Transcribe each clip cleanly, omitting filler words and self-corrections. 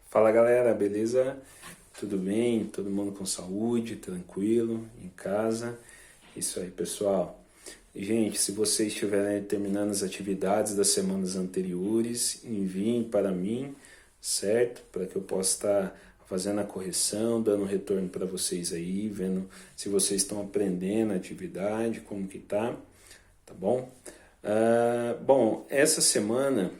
Fala galera, beleza? Tudo bem? Todo mundo com saúde, tranquilo, em casa? Isso aí, pessoal. Gente, se vocês estiverem terminando as atividades das semanas anteriores, enviem para mim, certo? Para que eu possa estar fazendo a correção, dando retorno para vocês aí, vendo se vocês estão aprendendo a atividade, como que tá bom? Bom, essa semana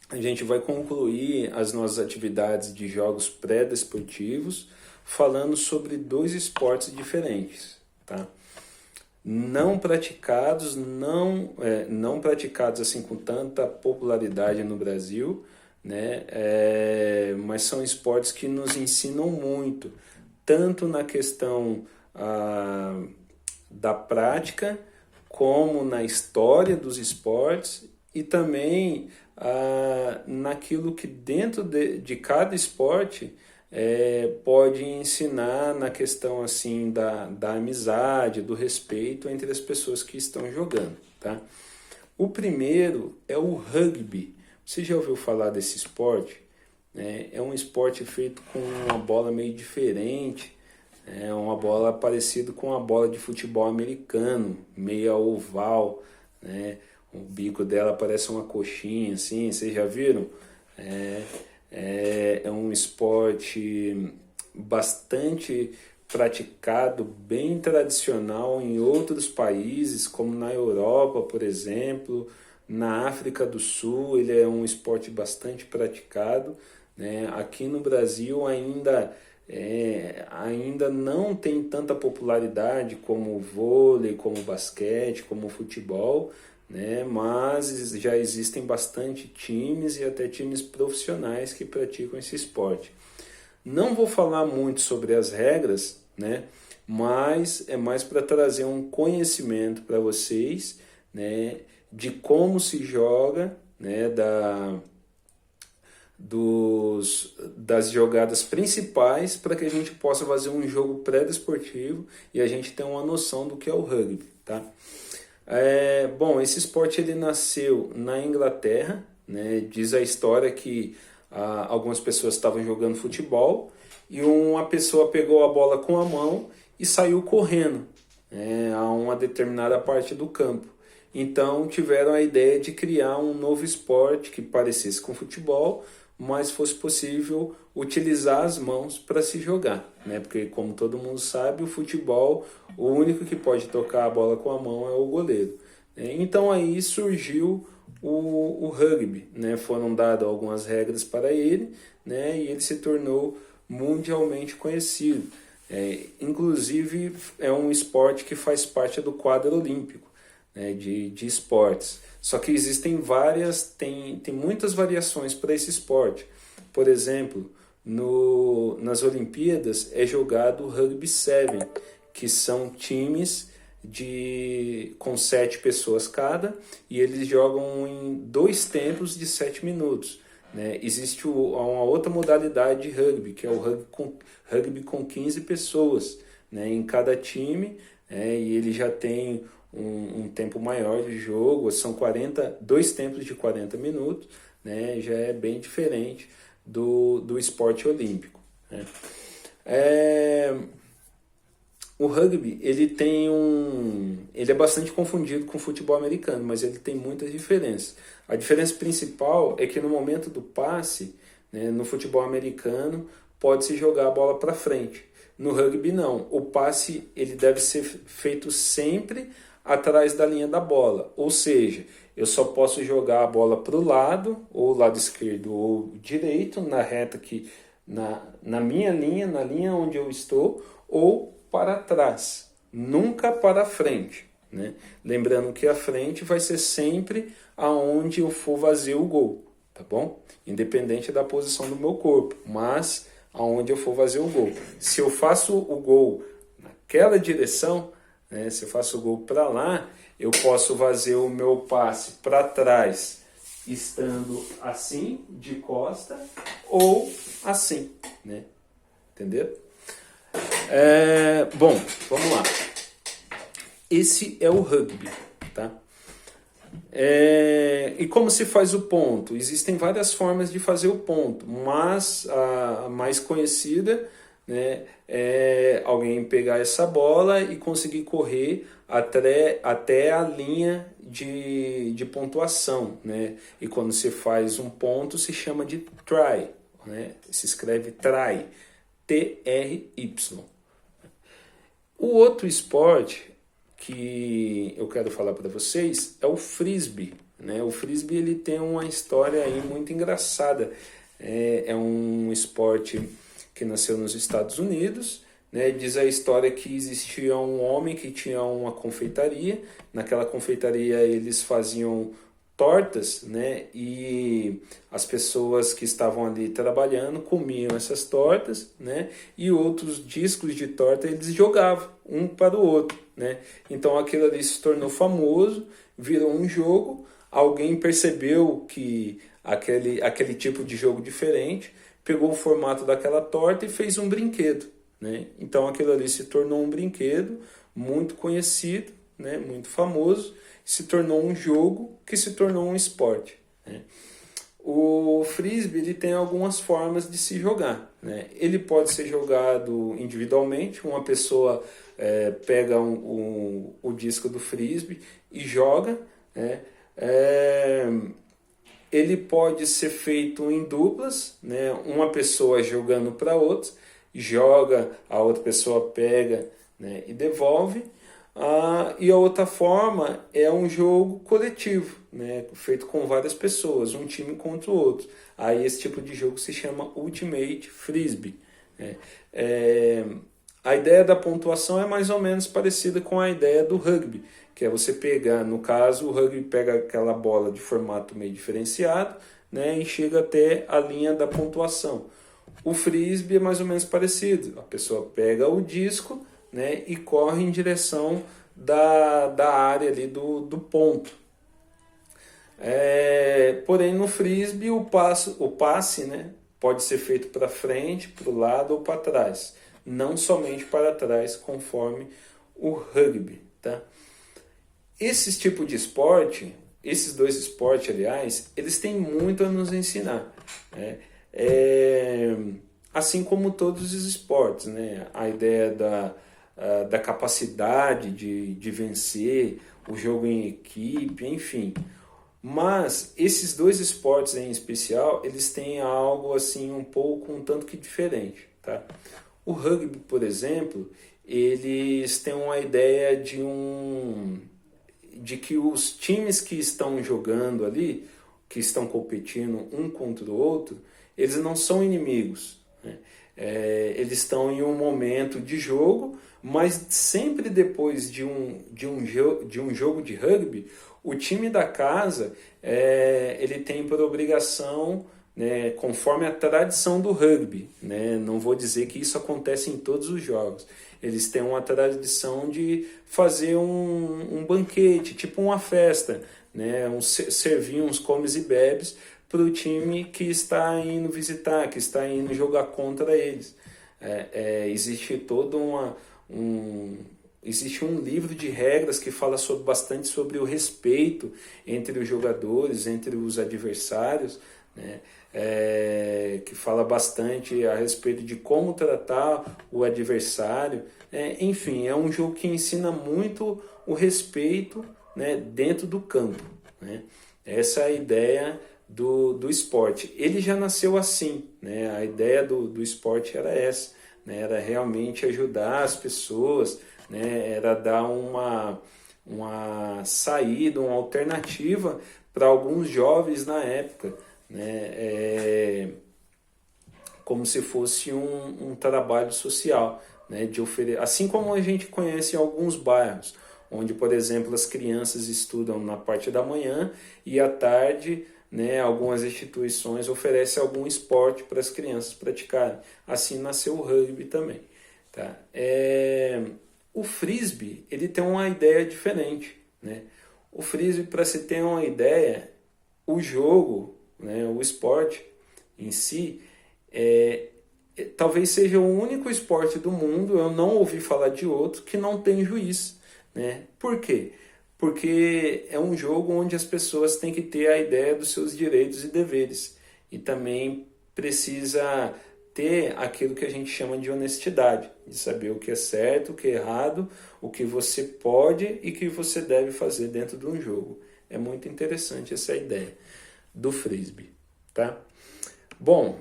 a gente vai concluir as nossas atividades de jogos pré-desportivos falando sobre dois esportes diferentes, tá? Não praticados, não praticados assim com tanta popularidade no Brasil, né? Mas são esportes que nos ensinam muito, tanto na questão da prática, como na história dos esportes e também naquilo que dentro de cada esporte pode ensinar na questão assim da amizade, do respeito entre as pessoas que estão jogando, tá? O primeiro é o rugby. Você já ouviu falar desse esporte? É um esporte feito com uma bola meio diferente, uma bola parecida com a bola de futebol americano, meia oval, né? O bico dela parece uma coxinha, assim, vocês já viram? É um esporte bastante praticado, bem tradicional em outros países, como na Europa, por exemplo, na África do Sul, ele é um esporte bastante praticado, né? Aqui no Brasil ainda não tem tanta popularidade como o vôlei, como o basquete, como o futebol, né? Mas já existem bastante times e até times profissionais que praticam esse esporte. Não vou falar muito sobre as regras, né? Mas é mais para trazer um conhecimento para vocês, né? De como se joga, né? Das jogadas principais para que a gente possa fazer um jogo pré-desportivo e a gente tenha uma noção do que é o rugby, tá? Bom, esse esporte ele nasceu na Inglaterra, né? Diz a história que algumas pessoas estavam jogando futebol e uma pessoa pegou a bola com a mão e saiu correndo, a uma determinada parte do campo. Então tiveram a ideia de criar um novo esporte que parecesse com futebol, mas fosse possível utilizar as mãos para se jogar, né? Porque como todo mundo sabe, o futebol, o único que pode tocar a bola com a mão é o goleiro. Então aí surgiu o rugby, né? Foram dadas algumas regras para ele, né? E ele se tornou mundialmente conhecido. Inclusive é um esporte que faz parte do quadro olímpico, né? de esportes. Só que existem tem muitas variações para esse esporte. Por exemplo, nas Olimpíadas é jogado o Rugby 7, que são times com 7 pessoas cada, e eles jogam em 2 tempos de 7 minutos. Né? Existe uma outra modalidade de rugby, que é o rugby com 15 pessoas, né? Em cada time, e ele já tem um tempo maior de jogo, são 2 tempos de 40 minutos, né? Já é bem diferente do esporte olímpico, né? O rugby ele é bastante confundido com o futebol americano, mas ele tem muitas diferenças. A diferença principal é que no momento do passe, né, no futebol americano, pode-se jogar a bola para frente. No rugby não, o passe ele deve ser feito sempre atrás da linha da bola, ou seja, eu só posso jogar a bola para o lado, ou lado esquerdo ou direito, na reta na minha linha, na linha onde eu estou, ou para trás, nunca para frente, né? Lembrando que a frente vai ser sempre aonde eu for fazer o gol, tá bom? Independente da posição do meu corpo, mas aonde eu for fazer o gol. Se eu faço o gol naquela direção, né, se eu faço o gol para lá, eu posso fazer o meu passe para trás, estando assim, de costa, ou assim, né? Entendeu? Bom, vamos lá. Esse é o rugby, tá? E como se faz o ponto? Existem várias formas de fazer o ponto, mas a mais conhecida, né, é alguém pegar essa bola e conseguir correr até a linha de pontuação, né? E quando se faz um ponto se chama de try, né? Se escreve try, T-R-Y. O outro esporte que eu quero falar para vocês é o frisbee, né? O frisbee ele tem uma história aí muito engraçada. É um esporte que nasceu nos Estados Unidos, né? Diz a história que existia um homem que tinha uma confeitaria. Naquela confeitaria eles faziam tortas, né? E as pessoas que estavam ali trabalhando comiam essas tortas, né? E outros discos de torta eles jogavam um para o outro, né? Então aquilo ali se tornou famoso, virou um jogo. Alguém percebeu que aquele tipo de jogo diferente, pegou o formato daquela torta e fez um brinquedo, né? Então aquilo ali se tornou um brinquedo muito conhecido, né? Muito famoso, se tornou um jogo que se tornou um esporte, né? O frisbee ele tem algumas formas de se jogar, né? Ele pode ser jogado individualmente, uma pessoa pega o disco do frisbee e joga, né? Ele pode ser feito em duplas, né? Uma pessoa jogando para outra, joga, a outra pessoa pega, né? E devolve. E a outra forma é um jogo coletivo, né? Feito com várias pessoas, um time contra o outro. Aí esse tipo de jogo se chama Ultimate Frisbee, né? A ideia da pontuação é mais ou menos parecida com a ideia do rugby, que é você pegar, no caso, o rugby pega aquela bola de formato meio diferenciado, né, e chega até a linha da pontuação. O frisbee é mais ou menos parecido. A pessoa pega o disco, né, e corre em direção da área ali do ponto. Porém, no frisbee, o passe, né, pode ser feito para frente, para o lado ou para trás. Não somente para trás, conforme o rugby, tá? Esses tipos de esporte, esses dois esportes, aliás, eles têm muito a nos ensinar, né? Assim como todos os esportes, né? A ideia da capacidade de vencer, o jogo em equipe, enfim. Mas esses dois esportes em especial, eles têm algo assim um tanto que diferente, tá? O rugby, por exemplo, eles têm uma ideia de que os times que estão jogando ali, que estão competindo um contra o outro, eles não são inimigos, né? Eles estão em um momento de jogo, mas sempre depois de um jogo de rugby, o time da casa ele tem por obrigação, né, conforme a tradição do rugby, né, não vou dizer que isso acontece em todos os jogos, eles têm uma tradição de fazer um banquete, tipo uma festa, né, servir uns comes e bebes para o time que está indo visitar, que está indo jogar contra eles. Existe existe um livro de regras que fala bastante sobre o respeito entre os jogadores, entre os adversários, né? Que fala bastante a respeito de como tratar o adversário. Enfim, é um jogo que ensina muito o respeito, né, dentro do campo, né? Essa é a ideia do esporte. Ele já nasceu assim, né? A ideia do esporte era essa, né? Era realmente ajudar as pessoas, né? Era dar uma saída, uma alternativa para alguns jovens na época, né? Como se fosse um trabalho social, né? Assim como a gente conhece em alguns bairros, onde, por exemplo, as crianças estudam na parte da manhã e à tarde, né, algumas instituições oferecem algum esporte para as crianças praticarem. Assim nasceu o rugby também, tá? O frisbee ele tem uma ideia diferente, né? O frisbee, para se ter uma ideia, o jogo, né, o esporte em si, talvez seja o único esporte do mundo, eu não ouvi falar de outro, que não tem juiz, né? Por quê? porque é um jogo onde as pessoas têm que ter a ideia dos seus direitos e deveres. E também precisa ter aquilo que a gente chama de honestidade, de saber o que é certo, o que é errado, o que você pode e o que você deve fazer dentro de um jogo. É muito interessante essa ideia do frisbee, tá? Bom,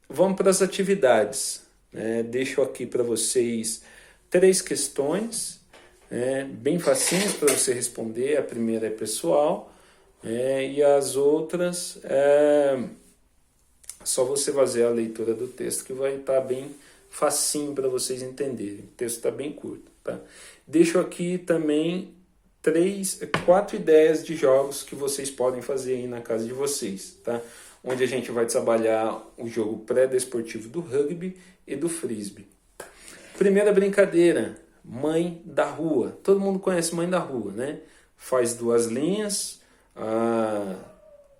vamos para as atividades. Deixo aqui para vocês 3 questões, bem facinhas para você responder. A primeira é pessoal, e as outras só você fazer a leitura do texto que vai estar bem facinho para vocês entenderem. O texto está bem curto, tá? Deixo aqui também 4 ideias de jogos que vocês podem fazer aí na casa de vocês, tá? Onde a gente vai trabalhar o jogo pré-desportivo do rugby e do frisbee. Primeira brincadeira, mãe da rua. Todo mundo conhece mãe da rua, né? Faz 2 linhas,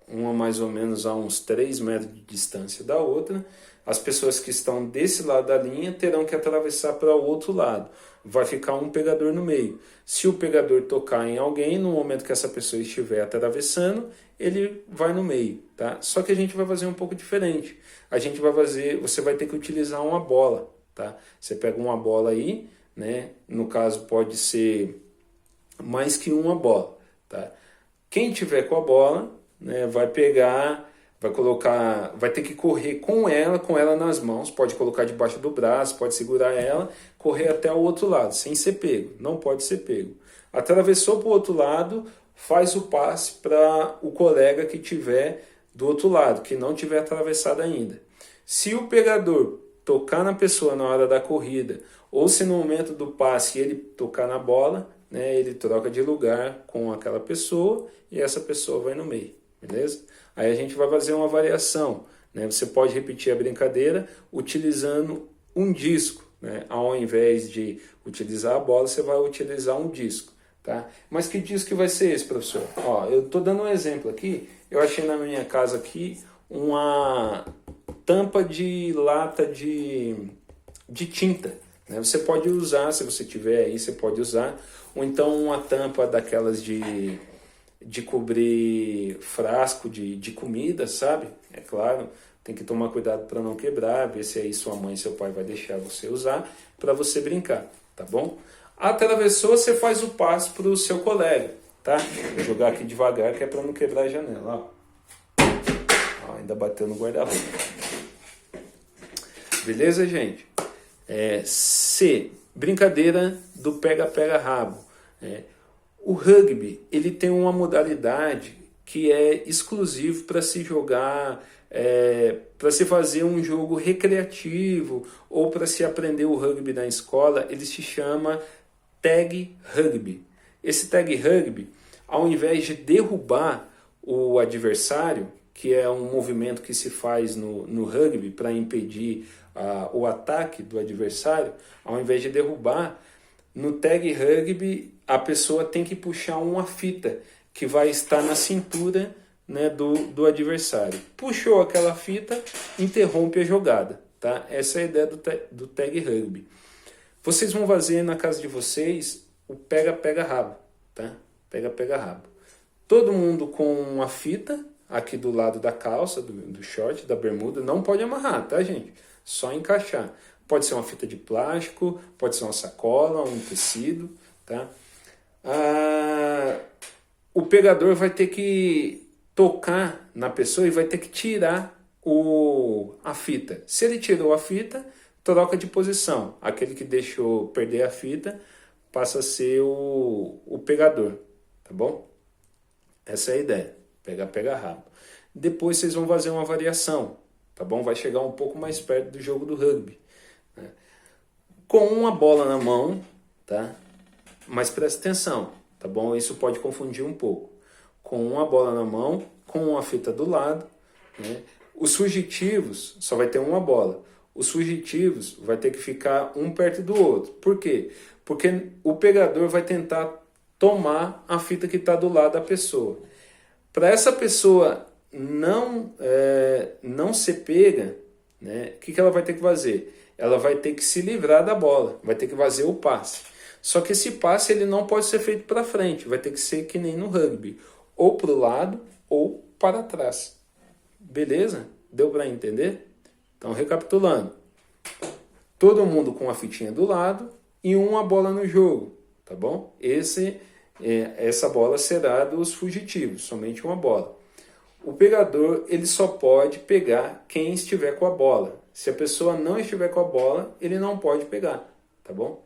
uma mais ou menos a uns 3 metros de distância da outra. As pessoas que estão desse lado da linha terão que atravessar para o outro lado. Vai ficar um pegador no meio. Se o pegador tocar em alguém, no momento que essa pessoa estiver atravessando, ele vai no meio, tá? Só que a gente vai fazer um pouco diferente. Você vai ter que utilizar uma bola, tá? Você pega uma bola aí, né? No caso pode ser mais que uma bola, tá? Quem tiver com a bola, né, vai ter que correr com ela nas mãos, pode colocar debaixo do braço, pode segurar ela, correr até o outro lado, sem ser pego, não pode ser pego. Atravessou para o outro lado, faz o passe para o colega que tiver do outro lado, que não tiver atravessado ainda. Se o pegador tocar na pessoa na hora da corrida, ou se no momento do passe ele tocar na bola, né, ele troca de lugar com aquela pessoa e essa pessoa vai no meio, beleza? Aí a gente vai fazer uma variação, né? Você pode repetir a brincadeira utilizando um disco, né? Ao invés de utilizar a bola, você vai utilizar um disco, tá? Mas que disco que vai ser esse, professor? Ó, eu estou dando um exemplo aqui. Eu achei na minha casa aqui uma tampa de lata de tinta, né? Você pode usar, se você tiver aí, você pode usar. Ou então uma tampa daquelas de cobrir frasco de comida, sabe? É claro, tem que tomar cuidado para não quebrar, ver se aí sua mãe e seu pai vai deixar você usar para você brincar, tá bom? Atravessou, você faz o passe para o seu colega, tá? Vou jogar aqui devagar que é para não quebrar a janela, ó. Ainda bateu no guarda-roupa. Beleza, gente? C. Brincadeira do pega-pega-rabo. O rugby, ele tem uma modalidade que é exclusivo para se jogar, para se fazer um jogo recreativo ou para se aprender o rugby na escola. Ele se chama tag rugby. Esse tag rugby, ao invés de derrubar o adversário, que é um movimento que se faz no rugby para impedir o ataque do adversário, ao invés de derrubar, no tag rugby a pessoa tem que puxar uma fita que vai estar na cintura, né, do adversário. Puxou aquela fita, interrompe a jogada, tá? Essa é a ideia do tag rugby. Vocês vão fazer na casa de vocês o pega-pega-rabo, tá? Pega-pega-rabo. Todo mundo com uma fita aqui do lado da calça, do short, da bermuda. Não pode amarrar, tá, gente? Só encaixar. Pode ser uma fita de plástico, pode ser uma sacola, um tecido, tá? O pegador vai ter que tocar na pessoa e vai ter que tirar a fita. Se ele tirou a fita, troca de posição. Aquele que deixou perder a fita passa a ser o pegador, tá bom? Essa é a ideia. Pega rabo. Depois vocês vão fazer uma variação, tá bom? Vai chegar um pouco mais perto do jogo do rugby, né? Com uma bola na mão, tá? Mas presta atenção, tá bom? Isso pode confundir um pouco. Com uma bola na mão, com uma fita do lado, né? Os fugitivos só vai ter uma bola. Os fugitivos vai ter que ficar um perto do outro. Por quê? Porque o pegador vai tentar tomar a fita que está do lado da pessoa. Para essa pessoa não ser pega, né, o que ela vai ter que fazer? Ela vai ter que se livrar da bola, vai ter que fazer o passe. Só que esse passe ele não pode ser feito para frente, vai ter que ser que nem no rugby, ou para o lado ou para trás. Beleza? Deu para entender? Então, recapitulando. Todo mundo com a fitinha do lado e uma bola no jogo, tá bom? Essa bola será dos fugitivos, somente uma bola. O pegador ele só pode pegar quem estiver com a bola. Se a pessoa não estiver com a bola, ele não pode pegar, tá bom?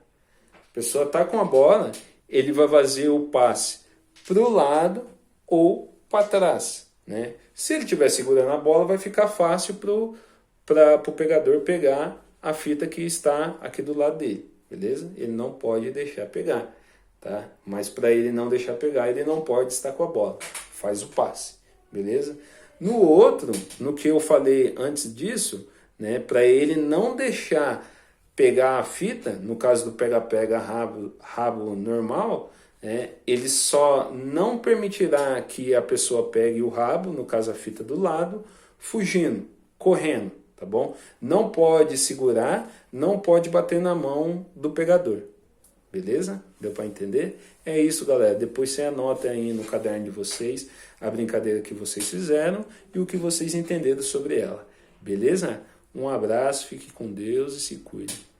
A pessoa está com a bola, ele vai fazer o passe para o lado ou para trás, né? Se ele estiver segurando a bola, vai ficar fácil para o pegador pegar a fita que está aqui do lado dele, beleza? Ele não pode deixar pegar, tá? Mas para ele não deixar pegar, ele não pode estar com a bola. Faz o passe, beleza? No outro, no que eu falei antes disso, né, para ele não deixar pegar a fita, no caso do pega-pega rabo normal, né, ele só não permitirá que a pessoa pegue o rabo, no caso a fita do lado, fugindo, correndo, tá bom? Não pode segurar, não pode bater na mão do pegador. Beleza? Deu para entender? É isso, galera. Depois você anota aí no caderno de vocês a brincadeira que vocês fizeram e o que vocês entenderam sobre ela. Beleza? Um abraço, fique com Deus e se cuide.